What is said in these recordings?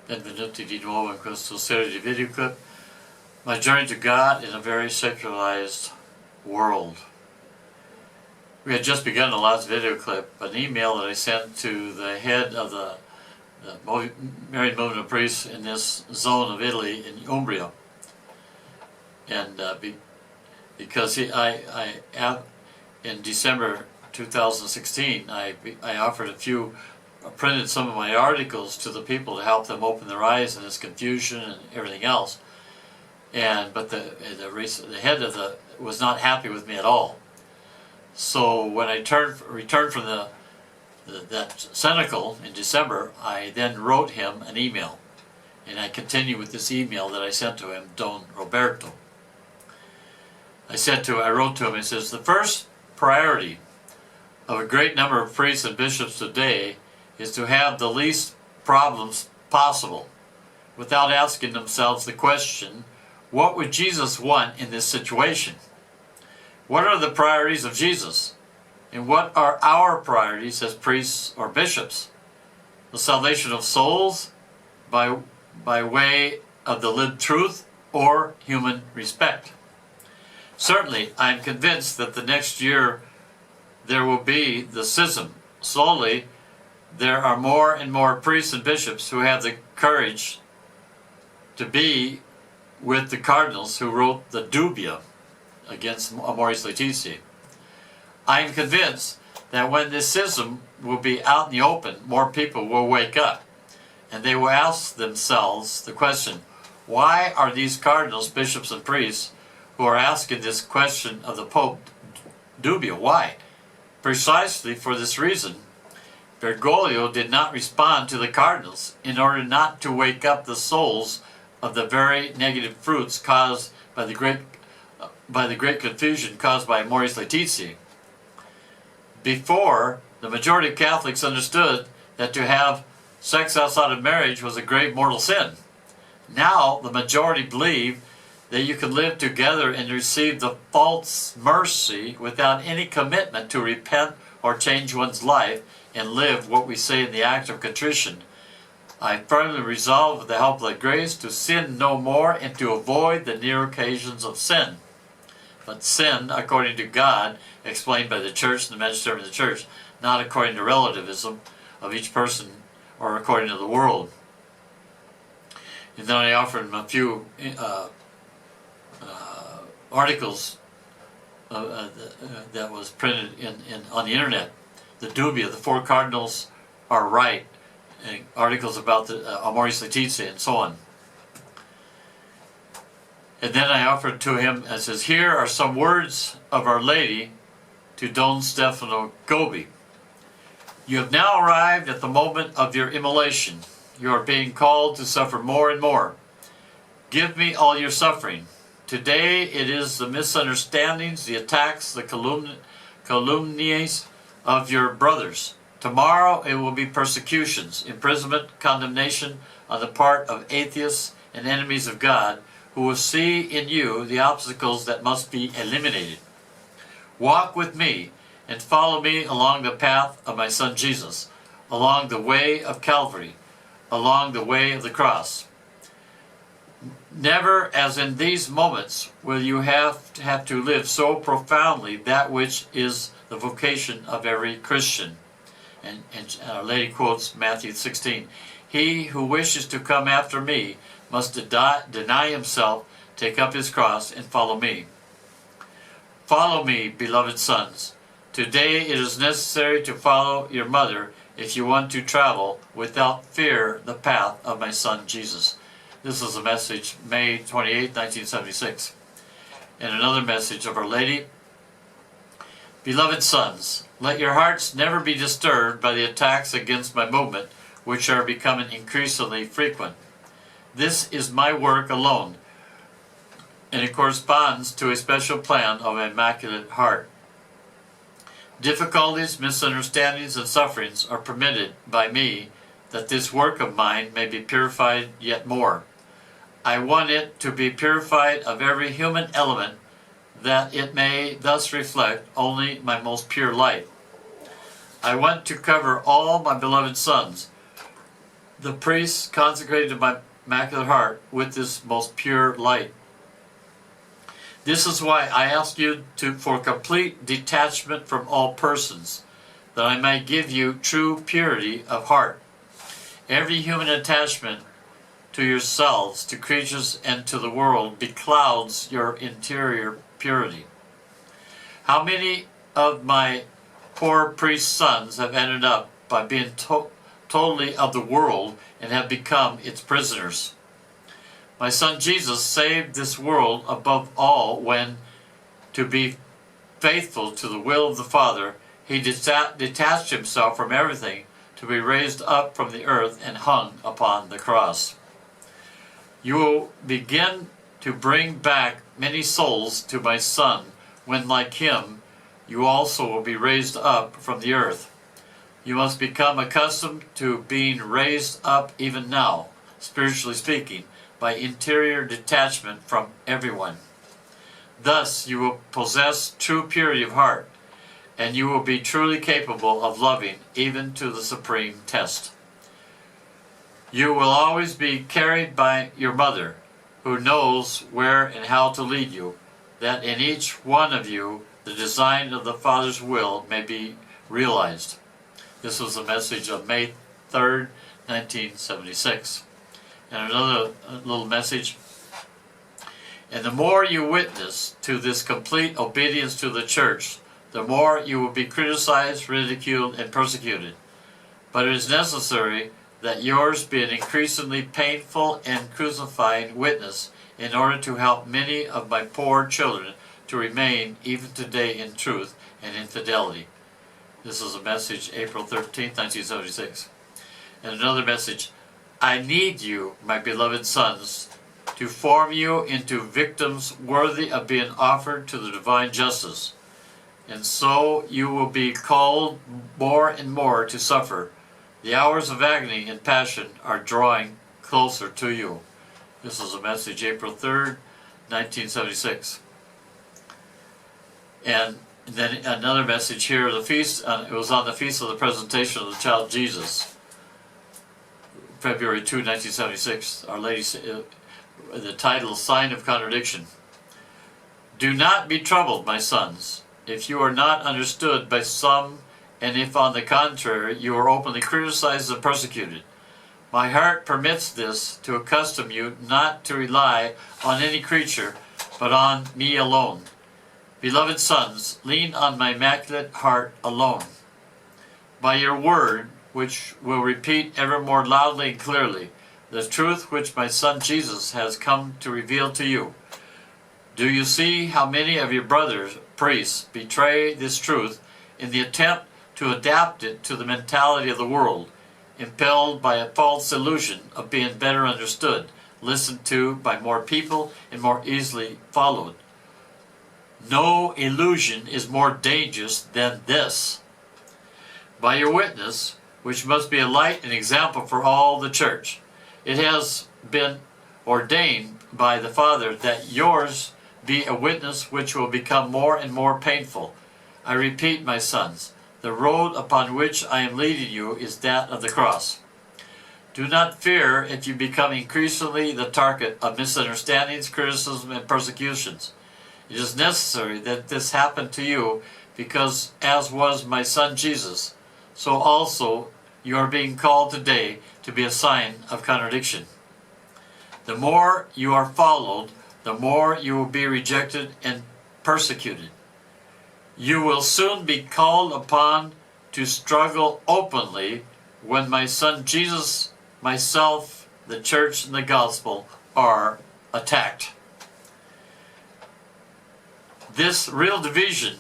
Benvenuti di nuovo in questa serie di video clip. My journey to God in a very secularized world. We had just begun the last video clip, an email that I sent to the head of the married movement of priests in this zone of Italy, in Umbria. And because in December 2016, I offered printed some of my articles to the people to help them open their eyes in this confusion and everything else. But the head of was not happy with me at all. So when I returned from that cenacle in December, I then wrote him an email, and I continue with this email that I sent to him, Don Roberto. I wrote to him. It says, the first priority of a great number of priests and bishops today is to have the least problems possible, without asking themselves the question, what would Jesus want in this situation? What are the priorities of Jesus? And what are our priorities as priests or bishops? The salvation of souls by way of the lived truth or human respect? Certainly, I am convinced that the next year there will be the schism. Slowly, there are more and more priests and bishops who have the courage to be with the cardinals who wrote the dubia against Amoris Laetitia. I am convinced that when this schism will be out in the open, more people will wake up, and they will ask themselves the question, why are these cardinals, bishops, and priests who are asking this question of the Pope dubia? Why? Precisely for this reason. Bergoglio did not respond to the cardinals in order not to wake up the souls of the very negative fruits caused by the great confusion caused by Amoris Laetitia. Before, the majority of Catholics understood that to have sex outside of marriage was a grave mortal sin. Now, the majority believe that you can live together and receive the false mercy without any commitment to repent or change one's life and live what we say in the act of contrition. I firmly resolve with the help of the grace to sin no more and to avoid the near occasions of sin. But sin, according to God, explained by the Church and the magisterium of the Church, not according to relativism of each person or according to the world. And then I offered him a few articles that was printed on the internet. The dubia, the four cardinals are right, and articles about the Amoris Laetitia and so on. And then I offered to him, it says, here are some words of Our Lady to Don Stefano Gobi. You have now arrived at the moment of your immolation. You are being called to suffer more and more. Give me all your suffering. Today it is the misunderstandings, the attacks, the calumnies of your brothers. Tomorrow it will be persecutions, imprisonment, condemnation on the part of atheists and enemies of God who will see in you the obstacles that must be eliminated. Walk with me and follow me along the path of my Son Jesus, along the way of Calvary, along the way of the cross. Never, as in these moments, will you have to live so profoundly that which is the vocation of every Christian. And Our Lady quotes Matthew 16. He who wishes to come after me must deny himself, take up his cross, and follow me. Follow me, beloved sons. Today it is necessary to follow your mother if you want to travel without fear the path of my Son Jesus. This is a message, May 28, 1976. And another message of Our Lady. Beloved sons, let your hearts never be disturbed by the attacks against my movement, which are becoming increasingly frequent. This is my work alone, and it corresponds to a special plan of an Immaculate Heart. Difficulties, misunderstandings, and sufferings are permitted by me that this work of mine may be purified yet more. I want it to be purified of every human element, that it may thus reflect only my most pure light. I want to cover all my beloved sons the priests consecrated my immaculate heart with this most pure light. This is why I ask you for complete detachment from all persons, that I may give you true purity of heart. Every human attachment to yourselves, to creatures, and to the world beclouds your interior purity. How many of my poor priest sons have ended up by being totally of the world and have become its prisoners? My son Jesus saved this world above all when, to be faithful to the will of the Father, he detached himself from everything to be raised up from the earth and hung upon the cross. You will begin to bring back many souls to my Son when, like him, you also will be raised up from the earth. You must become accustomed to being raised up even now, spiritually speaking, by interior detachment from everyone. Thus you will possess true purity of heart, and you will be truly capable of loving even to the supreme test. You will always be carried by your mother, who knows where and how to lead you, that in each one of you the design of the Father's will may be realized. This was the message of May 3rd, 1976. And another little message. And the more you witness to this complete obedience to the church, the more you will be criticized, ridiculed, and persecuted. But it is necessary that yours be an increasingly painful and crucifying witness in order to help many of my poor children to remain even today in truth and in fidelity. This is a message April 13th, 1976. And another message. I need you, my beloved sons, to form you into victims worthy of being offered to the divine justice. And so you will be called more and more to suffer. The hours of agony and passion are drawing closer to you. This is a message April 3rd, 1976. And then another message here, the feast, it was on the feast of the presentation of the child Jesus, February 2, 1976. Our Lady, the title, Sign of Contradiction. Do not be troubled, my sons, if you are not understood by some, and if on the contrary you are openly criticized and persecuted. My heart permits this to accustom you not to rely on any creature, but on me alone. Beloved sons, lean on my immaculate heart alone. By your word, which will repeat ever more loudly and clearly the truth which my Son Jesus has come to reveal to you. Do you see how many of your brothers, priests, betray this truth in the attempt to adapt it to the mentality of the world, impelled by a false illusion of being better understood, listened to by more people, and more easily followed? No illusion is more dangerous than this. By your witness, which must be a light and example for all the church, it has been ordained by the Father that yours be a witness which will become more and more painful. I repeat, my sons, the road upon which I am leading you is that of the cross. Do not fear if you become increasingly the target of misunderstandings, criticism, and persecutions. It is necessary that this happen to you, because as was my Son Jesus, so also you are being called today to be a sign of contradiction. The more you are followed, the more you will be rejected and persecuted. You will soon be called upon to struggle openly when my Son Jesus, myself, the church, and the gospel are attacked. This real division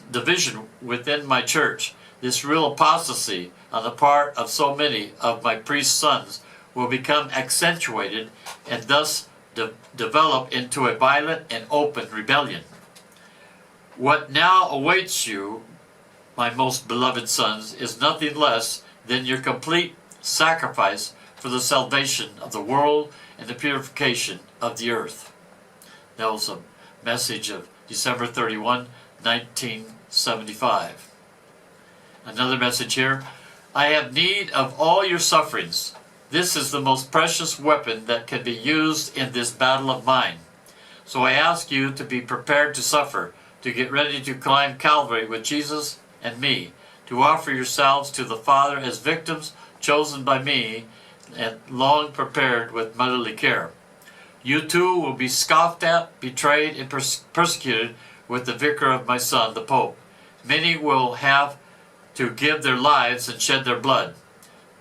within my church, this real apostasy on the part of so many of my priest sons will become accentuated and thus develop into a violent and open rebellion. What now awaits you, my most beloved sons, is nothing less than your complete sacrifice for the salvation of the world and the purification of the earth. That was a message of December 31, 1975. Another message here. I have need of all your sufferings, This is the most precious weapon that can be used in this battle of mine. So I ask you to be prepared to suffer, to get ready to climb Calvary with Jesus and me, to offer yourselves to the Father as victims chosen by me and long prepared with motherly care. You too will be scoffed at, betrayed, and persecuted with the vicar of my son, the Pope. Many will have to give their lives and shed their blood.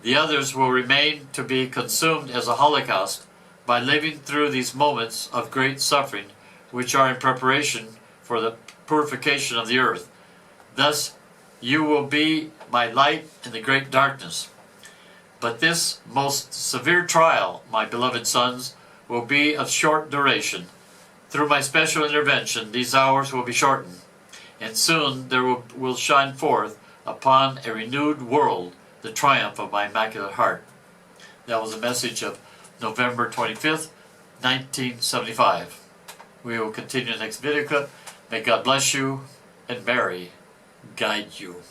The others will remain to be consumed as a holocaust by living through these moments of great suffering, which are in preparation for the purification of the earth. Thus, you will be my light in the great darkness. But this most severe trial, my beloved sons, will be of short duration. Through my special intervention, these hours will be shortened, and soon there will shine forth upon a renewed world the triumph of my Immaculate Heart. That was a message of November 25th, 1975. We will continue the next video clip. May God bless you and Mary guide you.